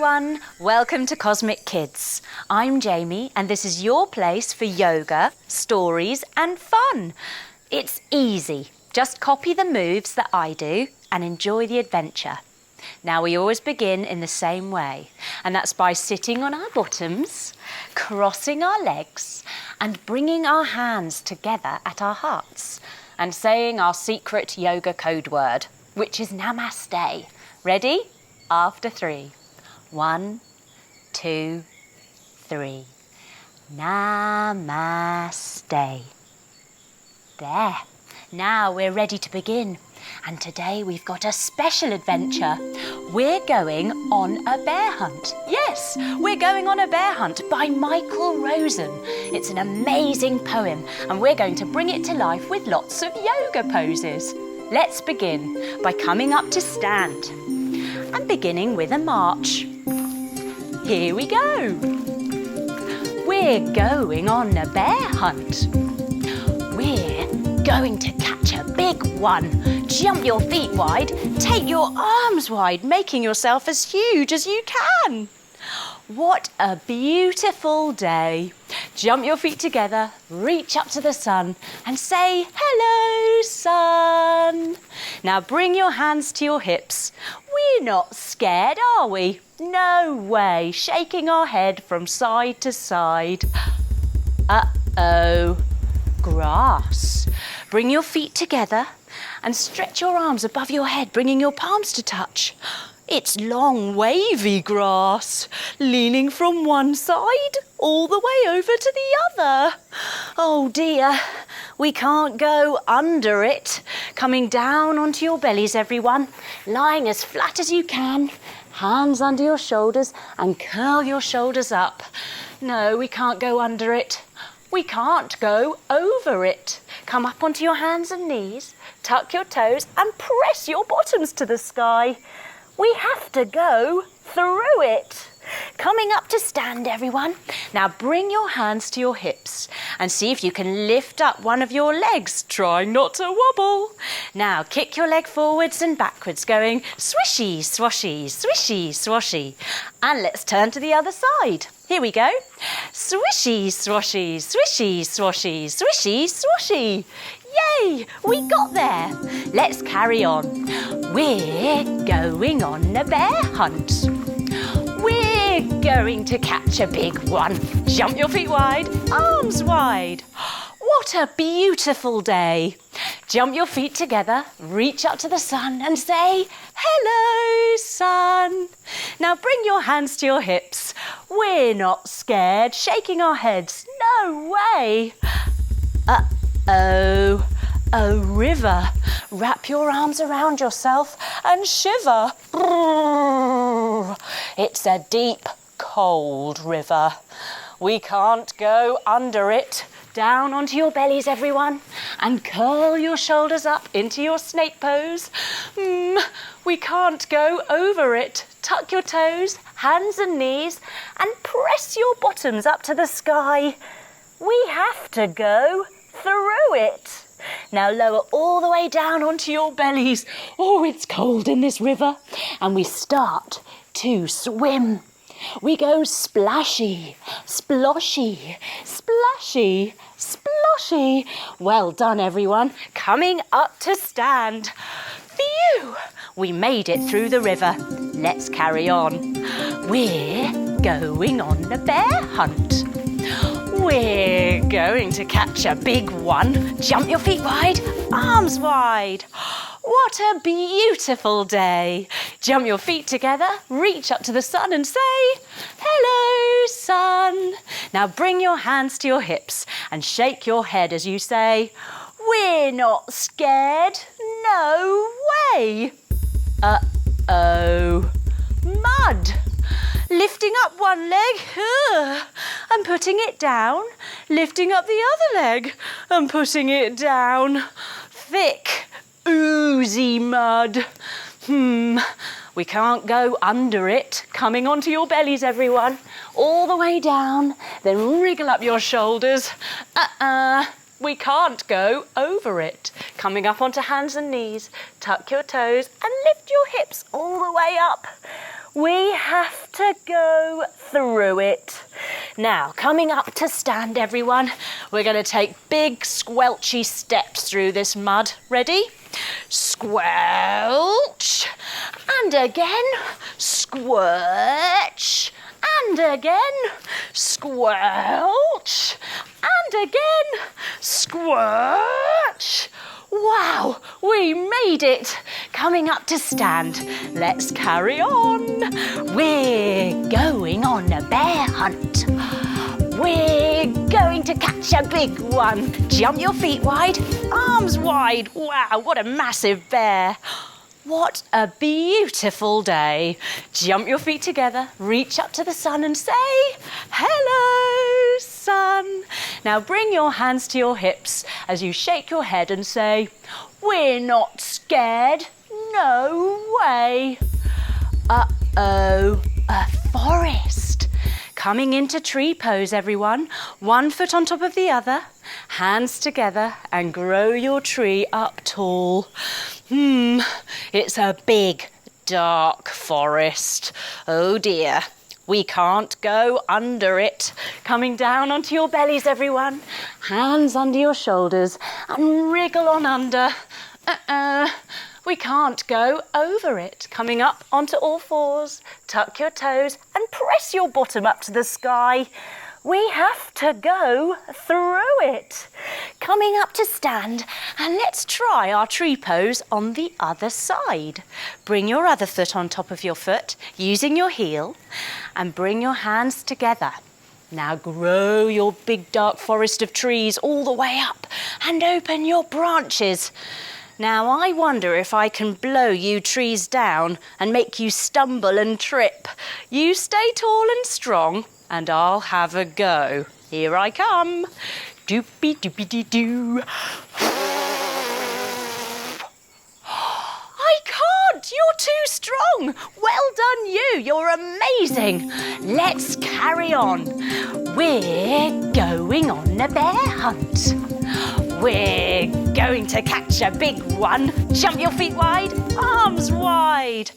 everyone, welcome to Cosmic Kids. I'm Jaime and this is your place for yoga, stories and fun. It's easy, just copy the moves that I do and enjoy the adventure. Now we always begin in the same way, and that's by sitting on our bottoms, crossing our legs and bringing our hands together at our hearts and saying our secret yoga code word, which is Namaste. Ready? After 3. 1, 2, 3. Namaste. There. Now we're ready to begin. And today we've got a special adventure. We're going on a bear hunt. Yes, we're going on a bear hunt by Michael Rosen. It's an amazing poem and we're going to bring it to life with lots of yoga poses. Let's begin by coming up to stand and beginning with a march. Here we go. We're going on a bear hunt. We're going to catch a big one. Jump your feet wide, take your arms wide, making yourself as huge as you can. What a beautiful day. Jump your feet together, reach up to the sun and say, hello, sun. Now bring your hands to your hips. We're not scared, are we? No way. Shaking our head from side to side. Uh-oh. Grass. Bring your feet together and stretch your arms above your head, bringing your palms to touch. It's long, wavy grass, leaning from one side all the way over to the other. Oh dear, we can't go under it. Coming down onto your bellies, everyone, lying as flat as you can, hands under your shoulders and curl your shoulders up. No, we can't go under it. We can't go over it. Come up onto your hands and knees, tuck your toes and press your bottoms to the sky. We have to go through it. Coming up to stand, everyone. Now bring your hands to your hips and see if you can lift up one of your legs, trying not to wobble. Now kick your leg forwards and backwards, going swishy, swashy, swishy, swashy. And let's turn to the other side. Here we go. Swishy, swashy, swishy, swashy, swishy, swashy. Yay! We got there. Let's carry on. We're going on a bear hunt. We're going to catch a big one. Jump your feet wide, arms wide. What a beautiful day. Jump your feet together, reach up to the sun and say, hello, sun. Now bring your hands to your hips. We're not scared, shaking our heads. No way. Uh-oh, a river. Wrap your arms around yourself and shiver. It's a deep, cold river. We can't go under it. Down onto your bellies, everyone, and curl your shoulders up into your snake pose. We can't go over it. Tuck your toes, hands and knees, and press your bottoms up to the sky. We have to go through it. Now lower all the way down onto your bellies. Oh, it's cold in this river. And we start to swim. We go splashy, sploshy, splashy, sploshy. Well done, everyone. Coming up to stand. Phew! We made it through the river. Let's carry on. We're going on a bear hunt. We're going to catch a big one. Jump your feet wide, arms wide. What a beautiful day. Jump your feet together, reach up to the sun and say, hello, sun. Now bring your hands to your hips and shake your head as you say, we're not scared. No way. Uh-oh. Mud. Lifting up one leg and putting it down. Lifting up the other leg and putting it down. Thick, oozy mud. We can't go under it. Coming onto your bellies, everyone. All the way down. Then wriggle up your shoulders. We can't go over it. Coming up onto hands and knees, tuck your toes and lift your hips all the way up. We have to go through it. Now, coming up to stand, everyone. We're going to take big squelchy steps through this mud. Ready? Squelch. And again. Squelch. And again. Squelch. And again. Squelch. Wow, we made it! Coming up to stand. Let's carry on. We're going on a bear hunt. We're going to catch a big one. Jump your feet wide, arms wide. Wow, what a massive bear. What a beautiful day. Jump your feet together, reach up to the sun and say, hello, sun. Now bring your hands to your hips as you shake your head and say, we're not scared, no way. Uh-oh, a forest. Coming into tree pose, everyone. 1 foot on top of the other, hands together and grow your tree up tall. It's a big, dark forest. Oh dear, we can't go under it. Coming down onto your bellies, everyone. Hands under your shoulders and wriggle on under. We can't go over it. Coming up onto all fours, tuck your toes and press your bottom up to the sky. We have to go through it. Coming up to stand, and let's try our tree pose on the other side. Bring your other foot on top of your foot, using your heel, and bring your hands together. Now grow your big dark forest of trees all the way up and open your branches. Now I wonder if I can blow you trees down and make you stumble and trip. You stay tall and strong, and I'll have a go. Here I come. Doopy doopy dee doo. I can't. You're too strong. Well done you. You're amazing. Let's carry on. We're going on a bear hunt. We're going to catch a big one. Jump your feet wide, arms wide.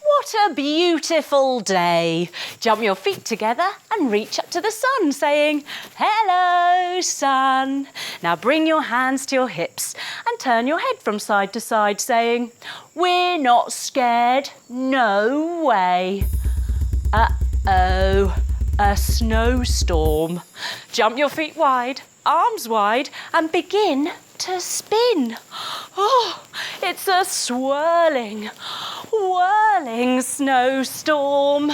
What a beautiful day. Jump your feet together and reach up to the sun, saying, hello, sun. Now bring your hands to your hips and turn your head from side to side, saying, we're not scared, no way. Uh-oh, a snowstorm. Jump your feet wide, arms wide, and begin to spin. Oh, it's a swirling, whirling snowstorm.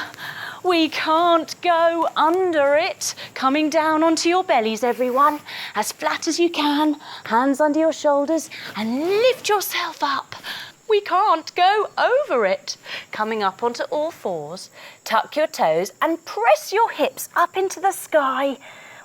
We can't go under it. Coming down onto your bellies, everyone, as flat as you can, hands under your shoulders, and lift yourself up. We can't go over it. Coming up onto all fours, tuck your toes and press your hips up into the sky.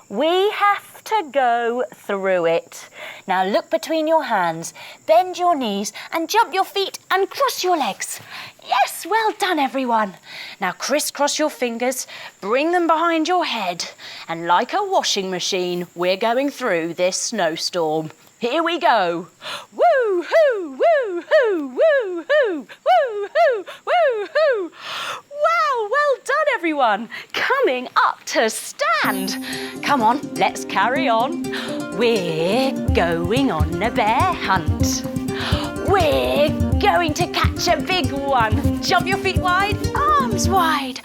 We have to go through it. Now look between your hands, bend your knees and jump your feet and cross your legs. Yes, well done everyone. Now crisscross your fingers, bring them behind your head, and like a washing machine, we're going through this snowstorm. Here we go. Woo-hoo, woo-hoo, woo-hoo, woo-hoo, woo-hoo. Wow, well done everyone. Coming up to stand. Come on, let's carry on. We're going on a bear hunt. We're going to catch a big one. Jump your feet wide, arms wide.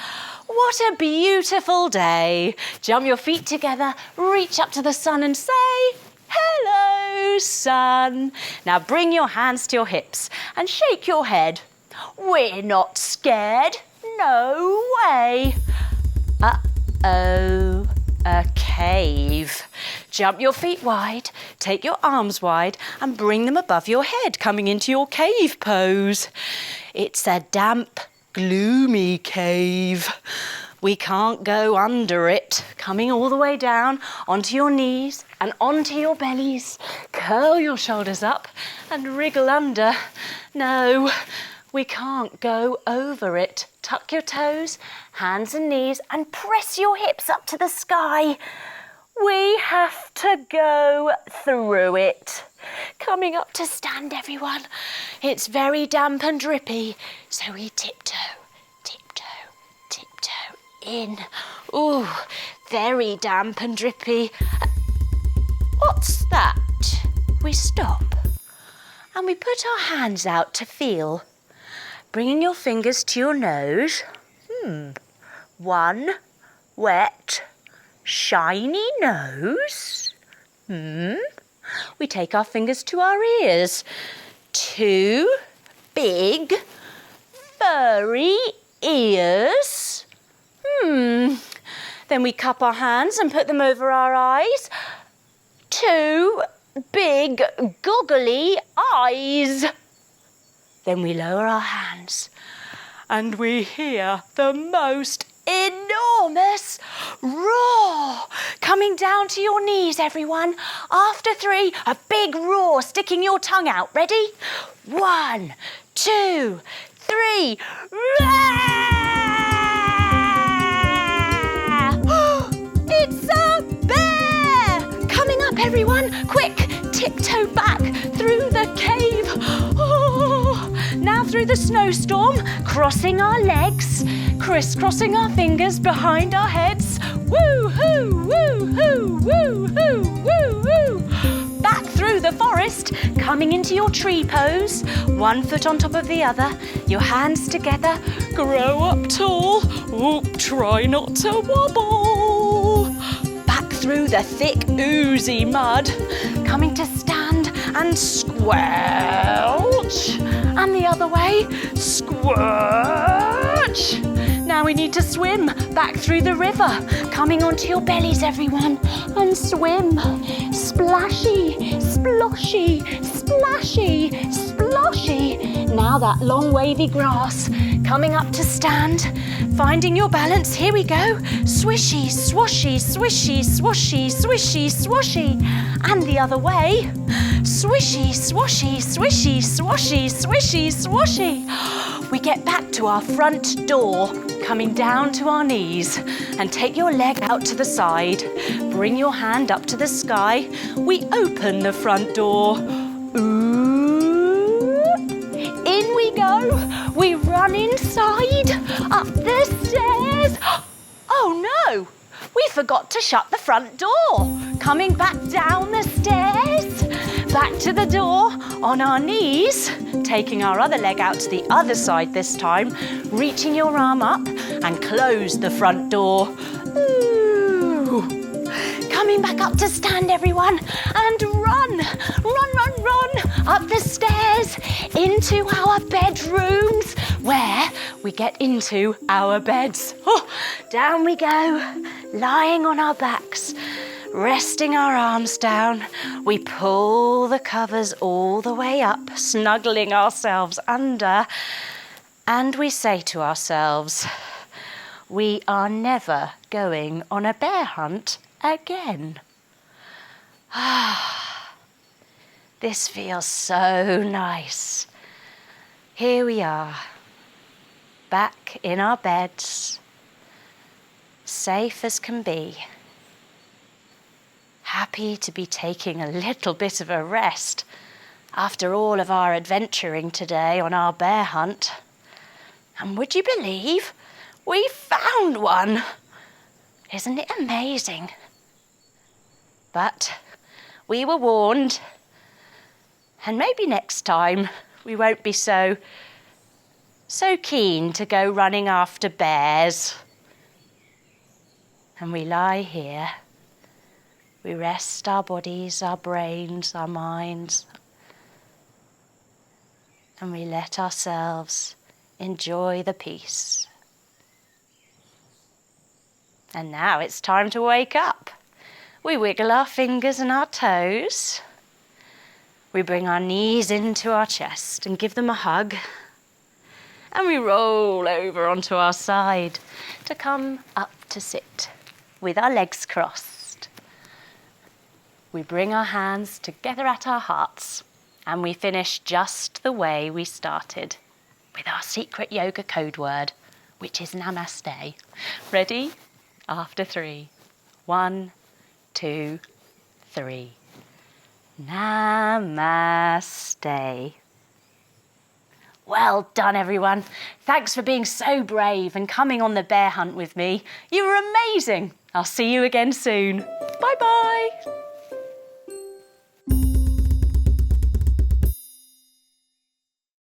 What a beautiful day. Jump your feet together, reach up to the sun and say, hello, sun. Now bring your hands to your hips and shake your head. We're not scared, no way. Uh-oh, a cave. Jump your feet wide, take your arms wide and bring them above your head, coming into your cave pose. It's a damp, gloomy cave. We can't go under it. Coming all the way down onto your knees and onto your bellies. Curl your shoulders up and wriggle under. No, we can't go over it. Tuck your toes, hands and knees, and press your hips up to the sky. We have to go through it. Coming up to stand, everyone. It's very damp and drippy, so we tiptoe, tiptoe, tiptoe in. Ooh, very damp and drippy. What's that? We stop and we put our hands out to feel. Bringing your fingers to your nose. One wet, shiny nose. We take our fingers to our ears. Two big, furry ears. Then we cup our hands and put them over our eyes. Two big, goggly eyes. Then we lower our hands and we hear the most enormous roar coming down to your knees, everyone. After 3, a big roar, sticking your tongue out. Ready? 1, 2, 3. It's a bear! Coming up, everyone. Quick, tiptoe back through the cave. Now through the snowstorm, crossing our legs, crisscrossing our fingers behind our heads. Woo-hoo, woo-hoo, woo-hoo, woo-hoo. Back through the forest, coming into your tree pose. 1 foot on top of the other, your hands together. Grow up tall. Oop, try not to wobble. Back through the thick, oozy mud, coming to stand and squelch. And the other way, squelch. Now we need to swim back through the river, coming onto your bellies, everyone, and swim. Splashy, sploshy, splashy, sploshy. Now that long wavy grass, coming up to stand, finding your balance. Here we go. Swishy, swashy, swishy, swashy, swishy, swashy. And the other way. Swishy, swashy, swishy, swashy, swishy, swashy. We get back to our front door, coming down to our knees, and take your leg out to the side. Bring your hand up to the sky. We open the front door. Ooh. In we go. We run inside, up the stairs. Oh no! We forgot to shut the front door. Coming back down the stairs, back to the door, on our knees, taking our other leg out to the other side this time, reaching your arm up and close the front door. Ooh. Coming back up to stand, everyone, and run, run, run, run, up the stairs, into our bedrooms, where we get into our beds. Oh, down we go, lying on our backs, resting our arms down. We pull the covers all the way up, snuggling ourselves under, and we say to ourselves, we are never going on a bear hunt again. This feels so nice. Here we are, back in our beds, safe as can be. Happy to be taking a little bit of a rest after all of our adventuring today on our bear hunt. And would you believe we found one? Isn't it amazing? But we were warned, and maybe next time we won't be so keen to go running after bears. And we lie here. We rest our bodies, our brains, our minds, and we let ourselves enjoy the peace. And now it's time to wake up. We wiggle our fingers and our toes. We bring our knees into our chest and give them a hug. And we roll over onto our side to come up to sit with our legs crossed. We bring our hands together at our hearts and we finish just the way we started, with our secret yoga code word, which is Namaste. Ready? After 3. 1, 2, 3. Namaste. Well done, everyone. Thanks for being so brave and coming on the bear hunt with me. You were amazing. I'll see you again soon. Bye-bye.